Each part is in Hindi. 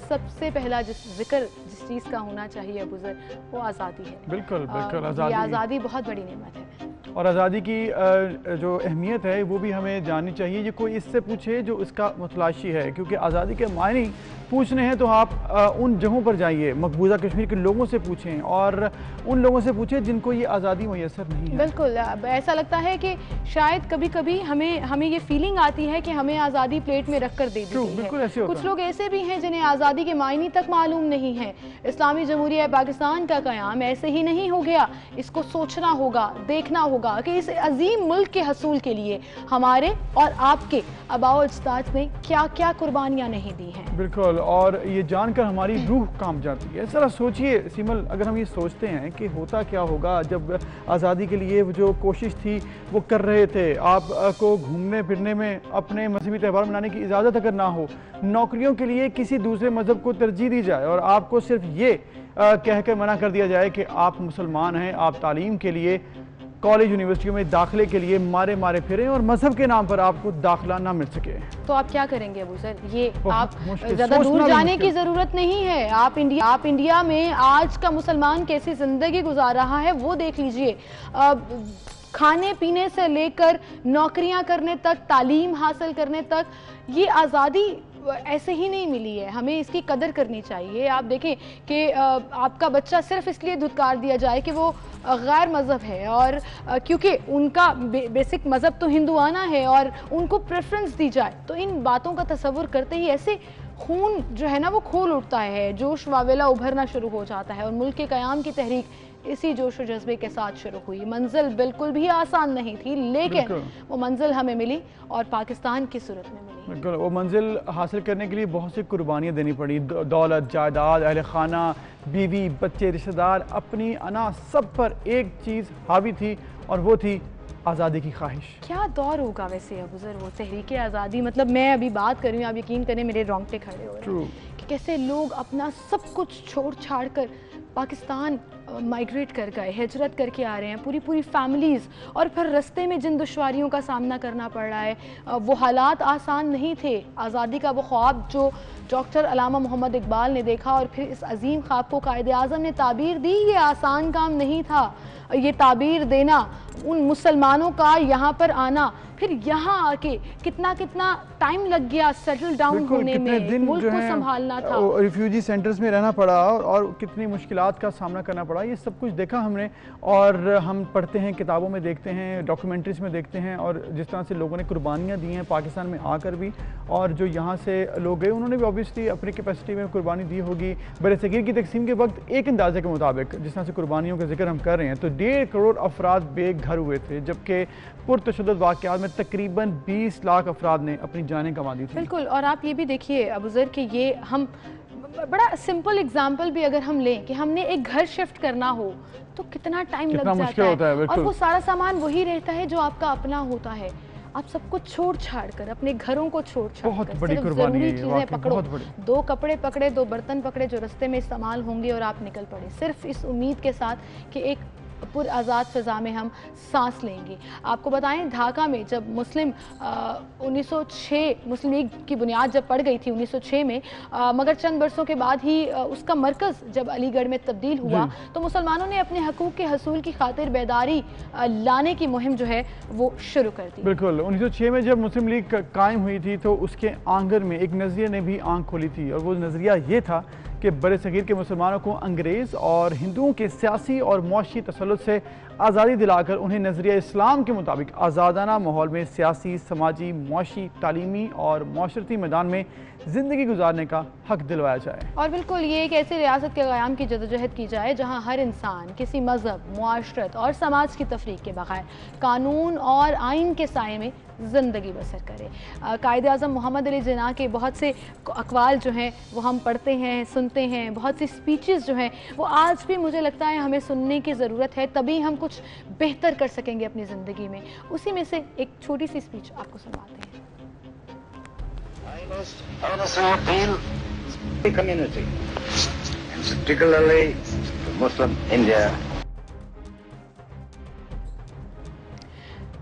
सबसे पहला जिक्र जिस चीज़ का होना चाहिए अबूज़र, वो आज़ादी है। बिल्कुल बिल्कुल, आज़ादी बहुत बड़ी नेमत है और आज़ादी की जो अहमियत है वो भी हमें जाननी चाहिए। ये कोई इससे पूछे जो इसका मुतलाशी है, क्योंकि आज़ादी के मायने पूछने हैं तो आप उन जगहों पर जाइए, मकबूजा कश्मीर के लोगों से पूछें और उन लोगों से पूछें जिनको ये आज़ादी मैसर नहीं है। बिल्कुल, ऐसा लगता है कि शायद कभी कभी हमें ये फीलिंग आती है कि हमें आज़ादी प्लेट में रख कर दे दी है। कुछ लोग ऐसे भी हैं जिन्हें आज़ादी के मायने तक मालूम नहीं है। इस्लामी जमहूरिया पाकिस्तान का क़याम ऐसे ही नहीं हो गया। इसको सोचना होगा, देखना होगा कि इस अजीम मुल्क के हसूल के लिए हमारे और आपके आबाओ अजदाद ने क्या क्या कुर्बानियाँ नहीं दी हैं। बिल्कुल, और ये जानकर हमारी रूह कांप जाती है। ज़रा सोचिए सिमल, अगर हम ये सोचते हैं कि होता क्या होगा जब आज़ादी के लिए जो कोशिश थी वो कर रहे थे, आपको घूमने फिरने में, अपने मजहबी त्यौहार मनाने की इजाज़त अगर ना हो, नौकरियों के लिए किसी दूसरे मज़हब को तरजीह दी जाए और आपको सिर्फ ये कहकर मना कर दिया जाए कि आप मुसलमान हैं, आप तालीम के लिए कॉलेज यूनिवर्सिटियों में दाखिले के लिए मारे मारे फिरें और मजहब के नाम पर आपको दाखिला ना मिल सके, तो आप क्या करेंगे अबूज़र? ये आप ज़्यादा दूर जाने की ज़रूरत नहीं है। आप इंडिया में आज का मुसलमान कैसी ज़िंदगी गुजार रहा है वो देख लीजिए। खाने पीने से लेकर नौकरियां करने तक, तालीम हासिल करने तक, ये आज़ादी ऐसे ही नहीं मिली है। हमें इसकी कदर करनी चाहिए। आप देखें कि आपका बच्चा सिर्फ इसलिए धुतकार दिया जाए कि वो गैर मज़हब है और क्योंकि उनका बेसिक मज़हब तो हिंदुआना है और उनको प्रेफरेंस दी जाए, तो इन बातों का तसव्वुर करते ही ऐसे खून जो है ना वो खोल उठता है, जोश वावेला उभरना शुरू हो जाता है। और मुल्क के क़याम की तहरीक इसी जोश और जज्बे के साथ शुरू हुई। मंजिल बिल्कुल भी आसान नहीं थी, लेकिन वो मंजिल हमें मिली और पाकिस्तान की सूरत में मिली। बिल्कुल, वो मंजिल हासिल करने के लिए बहुत सी कुर्बानियाँ देनी पड़ी। दौलत, जायदाद, अहल खाना, बीवी, बच्चे, रिश्तेदार, अपनी अना, सब पर एक चीज़ हावी थी और वो थी आज़ादी की ख्वाहिश। क्या दौर होगा वैसे अबूज़र वो तहरीक आज़ादी। मतलब मैं अभी बात कर रही हूँ, आप यकीन करें मेरे रोंगटे खड़े हो रहे हैं कि कैसे लोग अपना सब कुछ छोड़ छाड़ कर पाकिस्तान माइग्रेट कर गए, हिजरत करके आ रहे हैं, पूरी फैमिलीज़, और फिर रास्ते में जिन दुश्वारियों का सामना करना पड़ रहा है, वो हालात आसान नहीं थे। आज़ादी का वो ख्वाब जो डॉक्टर अल्लामा मोहम्मद इकबाल ने देखा और फिर इस अजीम ख्वाब को कायदे आज़म ने ताबीर दी, ये आसान काम नहीं था। ये ताबीर देना, उन मुसलमानों का यहाँ पर आना, फिर यहाँ आके कितना टाइम लग गया सेटल डाउन होने में, मुल्क को संभालना था, रिफ्यूजी सेंटर्स में रहना पड़ा और कितनी मुश्किलात का सामना करना पड़ा। ये सब कुछ देखा हमने और हम पढ़ते हैं, किताबों में देखते हैं, डॉक्यूमेंट्रीज में देखते हैं, और जिस तरह से लोगों ने कुर्बानियाँ दी हैं पाकिस्तान में आकर भी, और जो यहाँ से लोग गए उन्होंने भी ऑब्वियसली अपनी कैपेसिटी में कुर्बानी दी होगी। बरसगीर की तकसीम के वक्त एक अंदाजे के मुताबिक जिस तरह से कुर्बानियों का जिक्र हम कर रहे हैं, तो 1.5 करोड़ अफराद बेघर हुए थे, जबकि पुरतशद्दुद वाक़यात में तकरीबन 20 लाख अफराद ने अपनी जानें गंवा दी थी। बिल्कुल, और आप ये भी देखिए अबूज़र कि ये हम बड़ा सिंपल एग्जाम्पल भी अगर हम लें कि हमने एक घर शिफ्ट करना हो तो कितना टाइम लग जाता है और वो सारा सामान वही रहता है जो आपका अपना होता है। आप सब कुछ छोड़ छाड़ कर, अपने घरों को छोड़ छाड़ कर, सिर्फ ज़रूरी चीज़ें पकड़ो, 2 कपड़े पकड़े, 2 बर्तन पकड़े जो रास्ते में इस्तेमाल होंगे और आप निकल पड़े, सिर्फ इस उम्मीद के साथ कि एक पुर आज़ाद फ़िज़ा में हम सांस लेंगे। आपको बताएं, ढाका में जब 1906 मुस्लिम लीग की बुनियाद जब पड़ गई थी 1906 में, मगर चंद बरसों के बाद ही उसका मरकज़ जब अलीगढ़ में तब्दील हुआ, तो मुसलमानों ने अपने हकूक़ के हसूल की खातिर बेदारी लाने की मुहिम जो है वो शुरू कर दी। बिल्कुल, 1906 में जब मुस्लिम लीग कायम हुई थी तो उसके आंगन में एक नज़रिए ने भी आंख खोली थी, और वो नज़रिया ये था कि बरसगीर के मुसलमानों को अंग्रेज़ और हिंदुओं के सियासी और मुआशी तसल्लुत से आज़ादी दिलाकर उन्हें नज़रिया इस्लाम के मुताबिक आज़ादाना माहौल में सियासी, समाजी, मुआशी, तालीमी और माशरती मैदान में ज़िंदगी गुजारने का हक दिलवाया जाए। और बिल्कुल ये एक ऐसी रियासत के क़याम की जदोजहद की जाए जहाँ हर इंसान किसी मज़हब, मुआशरत और समाज की तफरीक के बगैर कानून और आइन के साए में ज़िंदगी बसर करे। कायदे आज़म मोहम्मद अली जिन्ना के बहुत से अक़वाल जो हैं वो हम पढ़ते हैं, सुनते हैं, बहुत सी स्पीचेस जो हैं वो आज भी मुझे लगता है हमें सुनने की ज़रूरत है, तभी हम कुछ बेहतर कर सकेंगे अपनी ज़िंदगी में। उसी में से एक छोटी सी स्पीच आपको सुनवाते हैं। I honestly appeal to the community, and particularly to Muslim India.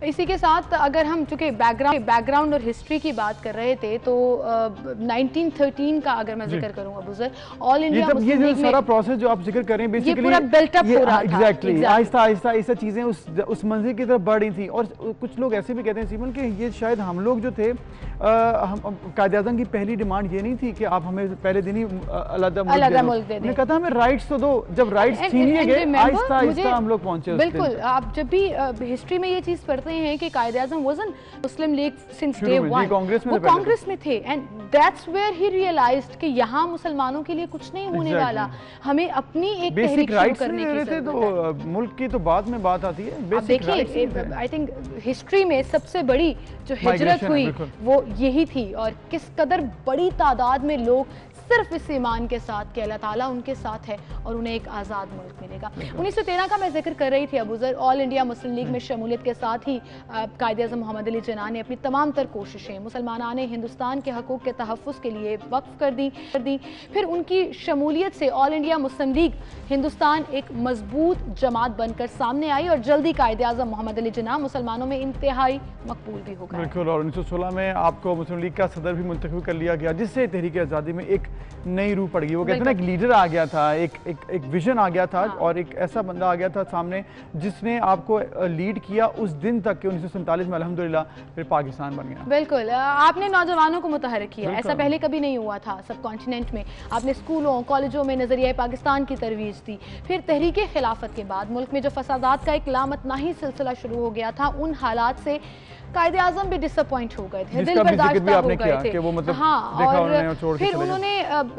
इसी के साथ अगर हम चूंकि बैकग्राउंड और हिस्ट्री की बात कर रहे थे तो 1913 का अगर मैं जिक्र करूं अबू ज़र, ऑल इंडिया ये जो सारा प्रोसेस जो आप जिक्र कर रहे हैं बेसिकली ये पूरा बिल्टअप हो रहा था। एग्जैक्टली आहिस्ता आहिस्ता ऐसा चीजें उस मंजिल की तरफ बढ़ रही थी। और कुछ लोग ऐसे भी कहते हैं सीमन कि ये शायद हम लोग जो थे कायद-ए-आज़म की पहली डिमांड ये नहीं थी कि आप हमें पहले दिन ही अलग मुल्क दे दें, कहता हमें राइट्स तो दो। जब राइट्स छीनिए गए आहिस्ता आहिस्ता हम लोग पहुंचे। बिल्कुल, आप जब भी हिस्ट्री में ये चीज पढ़ते हैं कि Quaid-e-Azam wasn't Muslim League since day one, वो कांग्रेस में थे and that's where he realised कि यहाँ मुसलमानों के लिए कुछ नहीं होने वाला, हमें अपनी एक तहरीक शुरू करने की जरूरत है। तो मुल्क की तो बाद में बात आती है। देखिए आई थिंक हिस्ट्री में सबसे बड़ी जो हिजरत हुई वो यही थी, और किस कदर बड़ी तादाद में लोग सिर्फ इस ईमान के साथ कि अल्लाह ताला उनके साथ है और उन्हें एक आज़ाद मुल्क मिलेगा। 1913 का मैं जिक्र कर रही थी अबू ज़र, ऑल इंडिया मुस्लिम लीग में शमूलियत के साथ ही कायद-ए-आज़म मोहम्मद अली जिन्ना ने अपनी तमाम तर कोशिशें मुसलमाना ने हिंदुस्तान के हकूक़ के तहफ़्फ़ुज़ के लिए वक्फ कर दी। फिर उनकी शमूलियत से all India Muslim league Hindustan एक मजबूत जमात बनकर सामने आई और जल्दी कायद-ए-आज़म मोहम्मद अली जिन्ना मुसलमानों में इंतहाई मकबूल भी हो गया। बिल्कुल, और 1916 में आपको मुस्लिम लीग का सदर भी मुंतखब कर लिया गया, जिससे तहरीक आज़ादी में एक नई रूह पड़ गई। वो कहते हैं ना, एक लीडर आ गया था, एक विजन आ गया था। हाँ। और एक ऐसा बंदा आ गया था सामने जिसने आपको लीड किया उस दिन तक कि 1947 में अल्हम्दुलिल्लाह फिर पाकिस्तान बन गया। बिल्कुल, आपने नौजवानों को मुतहर्रिक किया, ऐसा पहले कभी नहीं हुआ था सब कॉन्टिनेंट में। आपने स्कूलों कॉलेजों में नजरिया पाकिस्तान की तरवीज दी। फिर तहरीक खिलाफत के बाद मुल्क में जो फसादात का एक लामतनाही सिलसिला शुरू हो गया था, उन हालात से कायद-ए-आज़म भी डिसअपॉइंट हो गए थे, दिल बर्दाश्त हो गए थे। वो मतलब हाँ, और फिर उन्होंने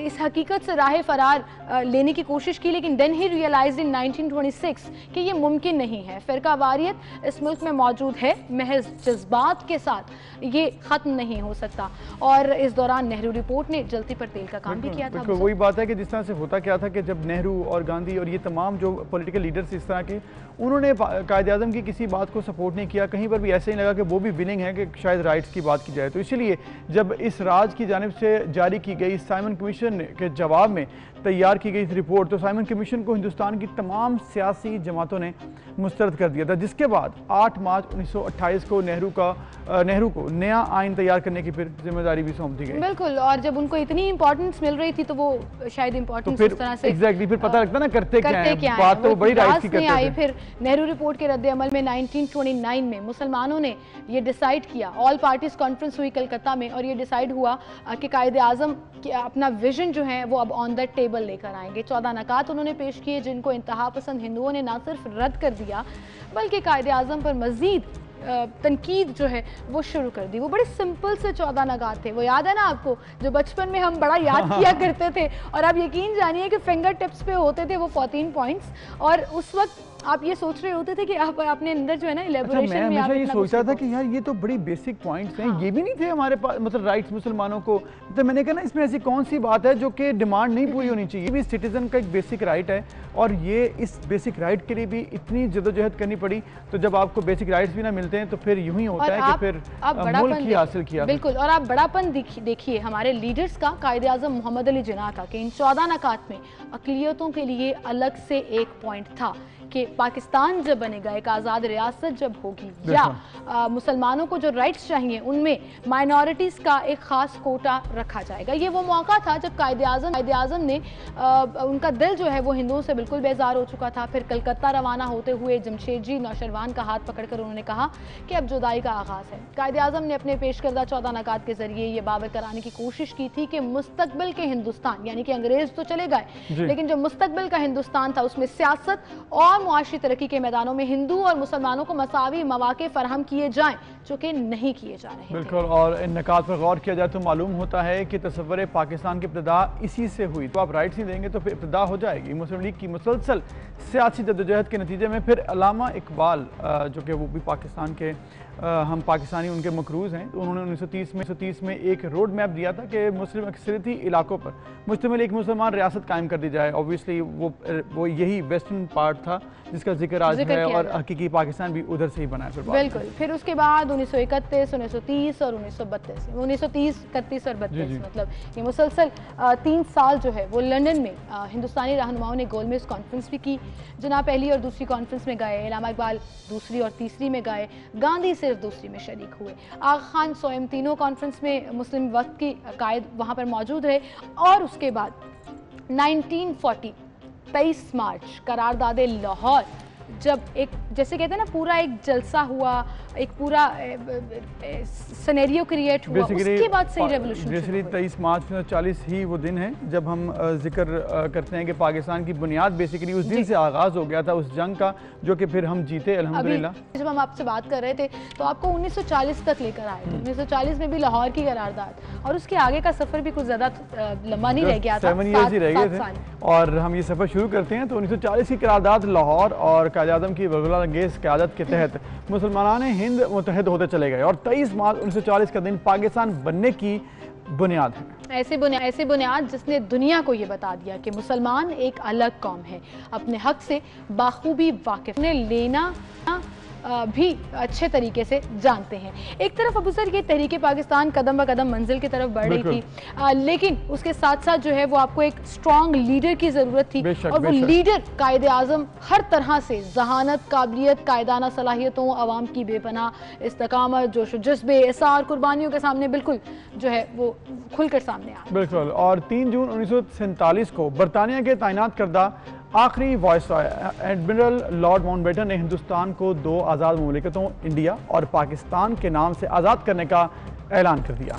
इस हकीकत से राह फरार लेने की कोशिश की, लेकिन देन ही रियलाइज्ड इन 1926 कि ये मुमकिन नहीं है। फिरका वारियत इस मुल्क में मौजूद है, महज जज्बात के साथ ये ख़त्म नहीं हो सकता। और इस दौरान नेहरू रिपोर्ट ने जलती पर तेल का काम भी किया था। वही बात है कि जिस तरह से होता क्या था कि जब नेहरू और गांधी और ये तमाम जो पॉलिटिकल लीडर्स इस तरह के, उन्होंने कायद-ए-आज़म की किसी बात को सपोर्ट नहीं किया। कहीं पर भी ऐसे ही लगा कि वो भी विलिंग है कि शायद राइट्स की बात की जाए। तो इसीलिए जब इस राज की जानिब से जारी की गई साइमन कमीशन के जवाब में तैयार की गई रिपोर्ट, तो साइमन कमीशन को हिंदुस्तान की तमाम सियासी जमातों ने मुस्तरद कर दिया था, जिसके बाद 8 मार्च 1928 को नेहरू को नया आइन तैयार करने की फिर जिम्मेदारी भी सौंप दी गई। बिल्कुल, और जब उनको इतनी इंपॉर्टेंस मिल रही थी तो वो शायद इंपॉर्टेंस इस तरह से एग्जैक्टली फिर पता लगता ना करते क्या है, बात तो बड़ी राइट की करते थे। फिर नेहरू रिपोर्ट के रद्द अमल में 1929 में मुसलमानों ने ये डिसाइड किया, ऑल पार्टीज कॉन्फ्रेंस हुई कलकत्ता में, और ये डिसाइड हुआ कि कायद-ए-आज़म अपना विजन जो है वो अब ऑन द टेबल लेकर आएंगे। 14 नकात उन्होंने पेश किए, जिनको इंतहा पसंद हिंदुओं ने ना सिर्फ रद्द कर दिया बल्कि कायद-ए-आज़म पर मजीद तनकीद जो है वो शुरू कर दी। वो बड़े सिंपल से 14 नकात थे, वो याद है ना आपको, जो बचपन में हम बड़ा याद किया करते थे, और आप यकीन जानिए कि फिंगर टिप्स पे होते थे वो 14 पॉइंट्स, और उस वक्त आप ये सोच रहे होते थे कि आप अपने अंदर जो है ना इलेबोरेशन में आप ये सोचता था कि यार ये तो बड़ी बेसिक पॉइंट्स हैं। हाँ। ये भी नहीं थे हमारे पास, मतलब राइट्स मुसलमानों को। तो मैंने कहा ना, इसमें ऐसी कौन सी बात है जो कि डिमांड नहीं पूरी होनी चाहिए। ये भी सिटीजन का एक बेसिक राइट है, और ये इस बेसिक राइट के लिए भी इतनी जद्दोजहद करनी पड़ी। तो जब आपको बेसिक राइट्स भी ना मिलते हैं तो फिर यूं ही होता है कि फिर मुल्क ही हासिल किया। बिल्कुल, और आप बड़ापन देखिए हमारे लीडर्स का, कायद-ए-आज़म मोहम्मद अली जिन्ना का, कि इन 14 नकात में अक़लियतों के लिए अलग से एक पॉइंट था कि पाकिस्तान जब बनेगा, एक आज़ाद रियासत जब होगी, या मुसलमानों को जो राइट्स चाहिए उनमें माइनॉरिटीज़ का एक ख़ास कोटा रखा जाएगा। ये वो मौका था जब कायद-ए-आज़म ने उनका दिल जो है वो हिंदुओं से बिल्कुल बेजार हो चुका था। फिर कलकत्ता रवाना होते हुए जमशेदजी नौशरवान का हाथ पकड़कर उन्होंने कहा कि अब जुदाई का आगाज़ है। कायद-ए-आज़म ने अपने पेश करदा 14 नकात के जरिए ये बावर कराने की कोशिश की थी कि मुस्तकबिल के हिंदुस्तान, यानी कि अंग्रेज़ तो चले गए, लेकिन जो मुस्तकबिल का हिंदुस्तान था उसमें सियासत और मुआशी तरक्की के मैदानों में हिंदू और मुसलमानों को मसावी मौके फराहम किए जाएं, जो कि नहीं किए जा रहे हैं। बिल्कुल, और इन नकात पर गौर किया जाए तो मालूम होता है कि तसव्वुर पाकिस्तान की इब्तिदा इसी से हुई। तो आप राइट्स नहीं देंगे तो फिर इब्तिदा हो जाएगी। मुस्लिम लीग की मुसलसल सियासी जद्दोजहद के नतीजे में फिर अल्लामा इकबाल, जो कि वो भी पाकिस्तान के हम पाकिस्तानी उनके मकरूज हैं, तो उन्होंने 1930 में एक रोड मैप दिया था कि मुस्लिम अक्सरियती इलाकों पर मुश्तमिल एक मुसलमान रियासत कायम कर दी जाए, ऑब्वियसली वो यही वेस्टर्न पार्ट था जिसका जिक्र आज है, और हकीकी पाकिस्तान भी उधर से ही बना है। फिर बिल्कुल, फिर उसके बाद 1931, 1930 और 1932, 1930, 31 और 32, मतलब ये मुसलसल 3 साल जो है वो लंदन में हिंदुस्तानी रहनुमाओं ने गोलमेज कॉन्फ्रेंस भी की। जिन्ना पहली और दूसरी कॉन्फ्रेंस में गए, इलामा इकबाल दूसरी और तीसरी में गए, गांधी सिर्फ दूसरी में शरीक हुए, आगा खान सोयम तीनों कॉन्फ्रेंस में मुस्लिम वक्त की कायद वहाँ पर मौजूद रहे। और उसके बाद 1940 23 मार्च करारदादे लाहौर, जब एक जैसे कहते हैं ना पूरा एक जलसा हुआ, एक पूरा सिनेरियो क्रिएट हुआ, उसके बाद से रेवोल्यूशन। बेसिकली 23 मार्च 1940 ही वो दिन है जब हम जिक्र करते हैं कि पाकिस्तान की बुनियाद बेसिकली उस दिन से आगाज़ हो गया था, उस जंग का, जो कि फिर हम जीते अल्हम्दुलिल्लाह। जब हम आपसे बात कर रहे थे तो आपको 1940 तक लेकर आए थे। 1940 में भी लाहौर की करारदाद, और उसके आगे का सफ़र भी कुछ ज़्यादा लंबा नहीं रह गया था, 7 ईयर्स ही रह गए थे। और हम ये सफ़र शुरू करते हैं तो 1940 की करारदाद लाहौर और कायद-ए-आज़म की वगला अंगेज़ क़यादत के तहत मुसलमान हिंद मुत्तहद होते चले गए, और 23 मार्च 1940 का दिन पाकिस्तान बनने की बुनियाद है। ऐसी बुनियाद जिसने दुनिया को ये बता दिया कि मुसलमान एक अलग कौम है, अपने हक से बाखूबी वाकिफ, ने लेना भी अच्छे तरीके से जानते हैं। एक तरफ अबू सर ये तहरीके पाकिस्तान कदम ब कदम मंजिल की तरफ बढ़ रही थी, लेकिन उसके साथ साथ जो है वो आपको एक स्ट्रॉन्ग लीडर की ज़रूरत थी, और वो लीडर कायदे आज़म हर तरह से जहानत, काबिलियत, कायदाना सलाहियतों, अवाम की बेपनाह इस्तकामत, जोश जज्बे, एसार, कुर्बानियों के सामने बिल्कुल जो है वो खुलकर सामने आ। बिल्कुल, और 3 जून 1947 को बरतानिया के तैनात करदा आखिरी वायसराय एडमिरल लॉर्ड माउंटबेटन ने हिंदुस्तान को 2 आज़ाद मुमलिकतों इंडिया और पाकिस्तान के नाम से आज़ाद करने का ऐलान कर दिया।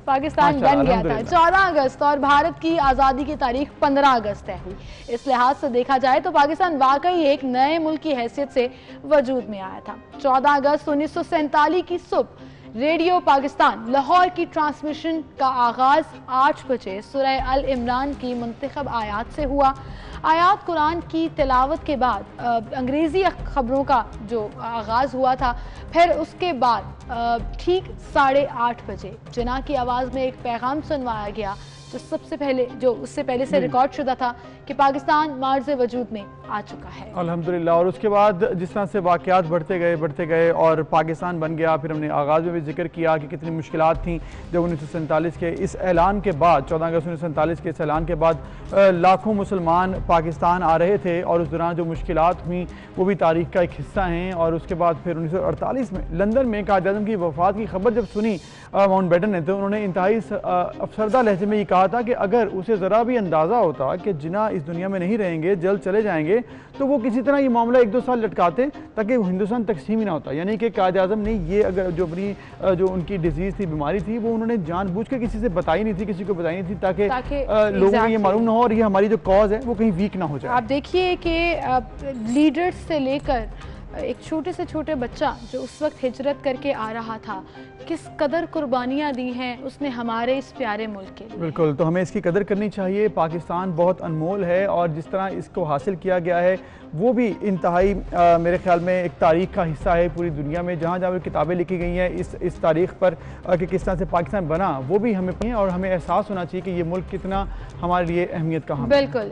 पाकिस्तान बन गया था 14 अगस्त, और भारत की आज़ादी की तारीख 15 अगस्त तय हुई। इस लिहाज से देखा जाए तो पाकिस्तान वाकई एक नए मुल्क की हैसियत से वजूद में आया था। 14 अगस्त 1947 की सुबह रेडियो पाकिस्तान लाहौर की ट्रांसमिशन का आगाज 8 बजे सूरह अल इमरान की मुंतखब आयात से हुआ। आयात कुरान की तिलावत के बाद अंग्रेज़ी खबरों का जो आगाज़ हुआ था, फिर उसके बाद ठीक 8:30 बजे जिना की आवाज़ में एक पैगाम सुनवाया गया, जो सबसे पहले जो उससे पहले से रिकॉर्ड शुदा था कि पाकिस्तान मार्ज़ वजूद में आ चुका है अल्हम्दुलिल्लाह। और उसके बाद जिस तरह से वाक़यात बढ़ते गए और पाकिस्तान बन गया, फिर हमने आगाज़ में भी जिक्र किया कि कितनी मुश्किलात थी जब 1947 के इस ऐलान के बाद, 14 अगस्त 1947 के इस ऐलान के बाद लाखों मुसलमान पाकिस्तान आ रहे थे, और उस दौरान जो मुश्किलात हुई वो भी तारीख़ का एक हिस्सा हैं। और उसके बाद फिर 1948 में लंदन में कायद-ए-आज़म की वफ़ात की खबर जब सुनी माउंटबेटन ने, तो उन्होंने इंतहाई अफसरदा लहजे में ये कहा था कि अगर उसे ज़रा भी अंदाज़ा होता कि जिन्ना इस दुनिया में नहीं रहेंगे, जल्द चले जाएंगे, तो वो किसी तरह ये मामला 1-2 साल लटकाते ताकि हिंदुस्तान तकसीम ही ना होता। यानी कि कायद-ए-आज़म ने ये अगर जो अपनी जो उनकी डिजीज़ थी, बीमारी थी, वो उन्होंने जानबूझ के किसी से बताई नहीं थी, किसी को बताई नहीं थी, ताकि लोगों को ये मालूम ना हो और ये हमारी जो कॉज है वो कहीं वीक ना हो जाए। आप देखिए कि लीडर्स से लेकर एक छोटे से छोटे बच्चा जो उस वक्त हिजरत करके आ रहा था, किस कदर कुर्बानियाँ दी हैं उसने हमारे इस प्यारे मुल्क के लिए। बिल्कुल, तो हमें इसकी कदर करनी चाहिए। पाकिस्तान बहुत अनमोल है, और जिस तरह इसको हासिल किया गया है वो भी इंतहाई मेरे ख्याल में एक तारीख़ का हिस्सा है पूरी दुनिया में। जहाँ जहाँ किताबें लिखी गई हैं इस तारीख़ पर कि किस तरह से पाकिस्तान बना, वो भी हमें और हमें एहसास होना चाहिए कि ये मुल्क कितना हमारे लिए अहमियत का है। बिल्कुल।